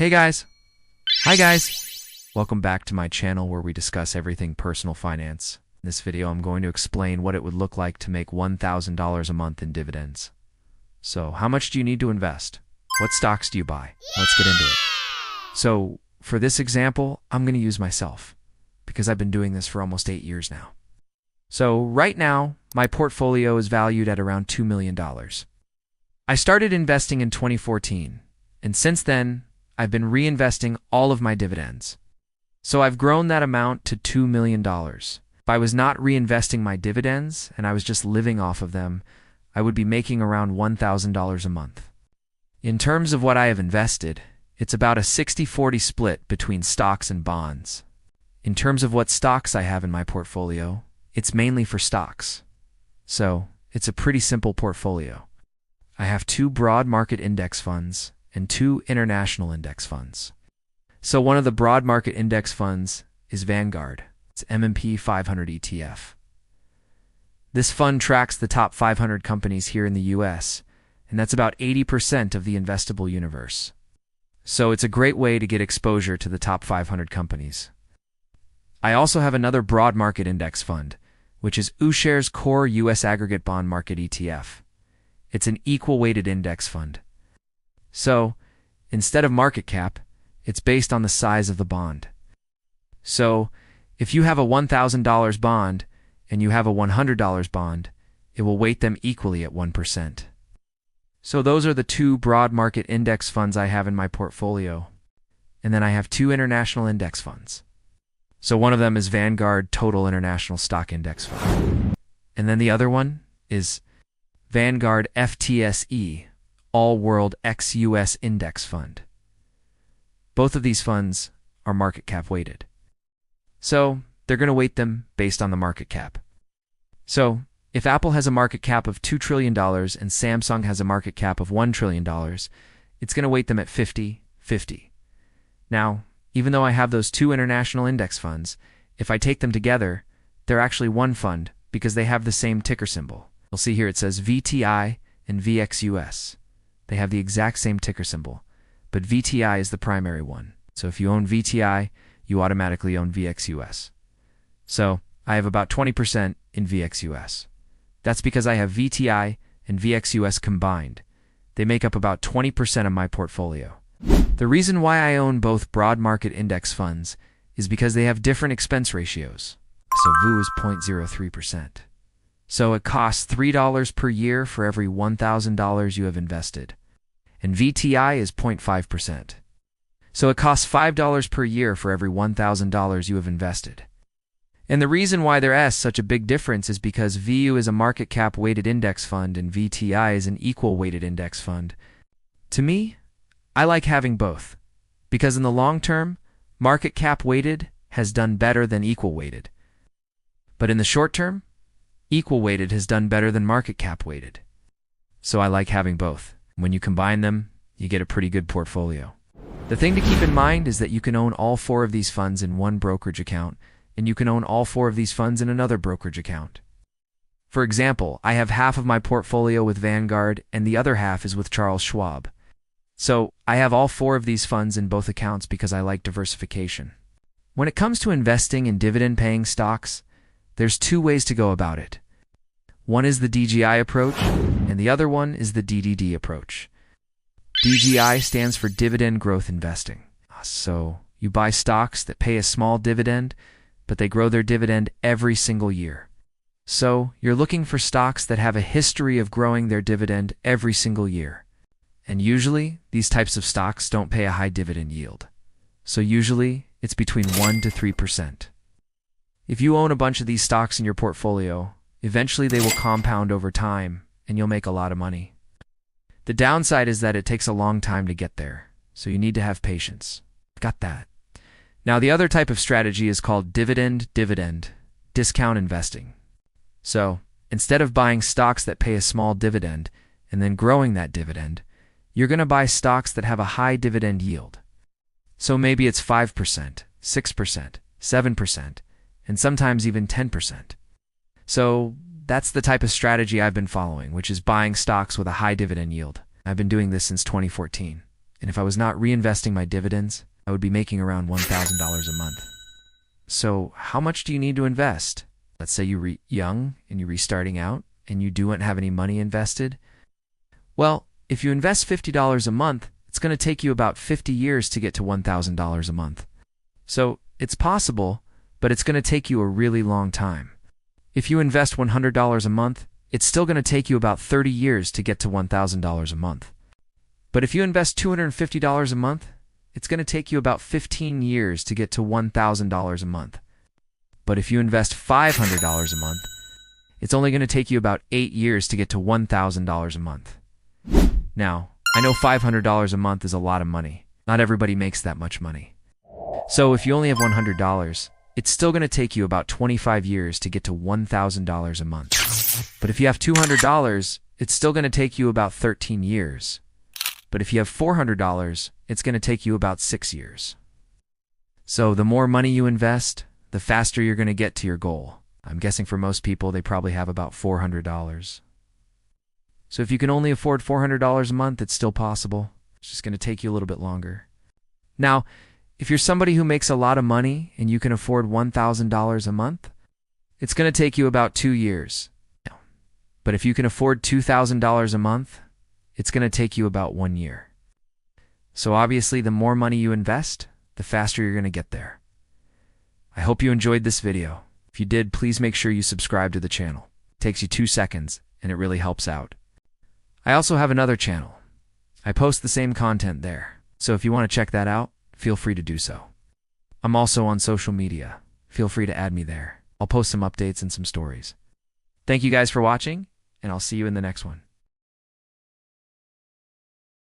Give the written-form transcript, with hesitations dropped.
Hey guys! Hi guys! Welcome back to my channel where we discuss everything personal finance. In this video, I'm going to explain what it would look like to make $1,000 a month in dividends. So, how much do you need to invest? What stocks do you buy? Let's get into it. So, for this example, I'm going to use myself, because I've been doing this for almost 8 years now. So, right now, my portfolio is valued at around $2 million. I started investing in 2014, and since then, I've been reinvesting all of my dividends. So I've grown that amount to $2 million. If I was not reinvesting my dividends and I was just living off of them, I would be making around $1,000 a month. In terms of what I have invested, it's about a 60-40 split between stocks and bonds. In terms of what stocks I have in my portfolio, it's mainly for stocks. So it's a pretty simple portfolio. I have 2 broad market index funds and 2 international index funds. So one of the broad market index funds is Vanguard. It's M&P 500 ETF. This fund tracks the top 500 companies here in the US, and that's about 80% of the investable universe. So it's a great way to get exposure to the top 500 companies. I also have another broad market index fund, which is iShares Core US Aggregate Bond Market ETF. It's an equal-weighted index fund. So, instead of market cap, it's based on the size of the bond. So, if you have a $1,000 bond and you have a $100 bond, it will weight them equally at 1%. So those are the 2 broad market index funds I have in my portfolio. And then I have 2 international index funds. So one of them is Vanguard Total International Stock Index Fund. And then the other one is Vanguard FTSE All World ex-US Index Fund. Both of these funds are market cap weighted. So they're going to weight them based on the market cap. So if Apple has a market cap of $2 trillion and Samsung has a market cap of $1 trillion, it's going to weight them at 50-50. Now, even though I have those 2 international index funds, if I take them together, they're actually one fund because they have the same ticker symbol. You'll see here it says VTI and VXUS. They have the exact same ticker symbol, but VTI is the primary one. So if you own VTI, you automatically own VXUS. So I have about 20% in VXUS. That's because I have VTI and VXUS combined. They make up about 20% of my portfolio. The reason why I own both broad market index funds is because they have different expense ratios. So VU is 0.03%. So it costs $3 per year for every $1,000 you have invested. And VTI is 0.5%. So it costs $5 per year for every $1,000 you have invested. And the reason why there is such a big difference is because VU is a market cap weighted index fund and VTI is an equal weighted index fund. To me, I like having both, because in the long term, market cap weighted has done better than equal weighted. But in the short term, equal weighted has done better than market cap weighted. So I like having both. When you combine them, you get a pretty good portfolio. The thing to keep in mind is that you can own all 4 of these funds in one brokerage account, and you can own all 4 of these funds in another brokerage account. For example, I have half of my portfolio with Vanguard and the other half is with Charles Schwab. So I have all 4 of these funds in both accounts because I like diversification. When it comes to investing in dividend-paying stocks, there's 2 ways to go about it. One is the DGI approach, and the other one is the DDD approach. DGI stands for Dividend Growth Investing. So you buy stocks that pay a small dividend, but they grow their dividend every single year. So you're looking for stocks that have a history of growing their dividend every single year. And usually, these types of stocks don't pay a high dividend yield. So usually, it's between 1 to 3%. If you own a bunch of these stocks in your portfolio, eventually they will compound over time, and you'll make a lot of money. The downside is that it takes a long time to get there, so you need to have patience. Got that. Now, the other type of strategy is called dividend discount investing. So, instead of buying stocks that pay a small dividend and then growing that dividend, you're going to buy stocks that have a high dividend yield. So maybe it's 5%, 6%, 7%, and sometimes even 10%. So that's the type of strategy I've been following, which is buying stocks with a high dividend yield. I've been doing this since 2014. And if I was not reinvesting my dividends, I would be making around $1,000 a month. So how much do you need to invest? Let's say you're young and you're restarting out and you don't have any money invested. Well, if you invest $50 a month, it's going to take you about 50 years to get to $1,000 a month. So it's possible, but it's going to take you a really long time. If you invest $100 a month, it's still going to take you about 30 years to get to $1,000 a month. But if you invest $250 a month, it's going to take you about 15 years to get to $1,000 a month. But if you invest $500 a month, it's only going to take you about 8 years to get to $1,000 a month. Now, I know $500 a month is a lot of money. Not everybody makes that much money. So if you only have $100, it's still going to take you about 25 years to get to $1,000 a month. But if you have $200, it's still going to take you about 13 years. But if you have $400, it's going to take you about 6 years. So the more money you invest, the faster you're going to get to your goal. I'm guessing for most people, they probably have about $400. So if you can only afford $400 a month, it's still possible. It's just going to take you a little bit longer. Now, if you're somebody who makes a lot of money and you can afford $1,000 a month, it's going to take you about 2 years. But if you can afford $2,000 a month, it's going to take you about 1 year. So obviously, the more money you invest, the faster you're going to get there. I hope you enjoyed this video. If you did, please make sure you subscribe to the channel. It takes you 2 seconds, and it really helps out. I also have another channel. I post the same content there. So if you want to check that out, feel free to do so. I'm also on social media. Feel free to add me there. I'll post some updates and some stories. Thank you guys for watching, and I'll see you in the next one.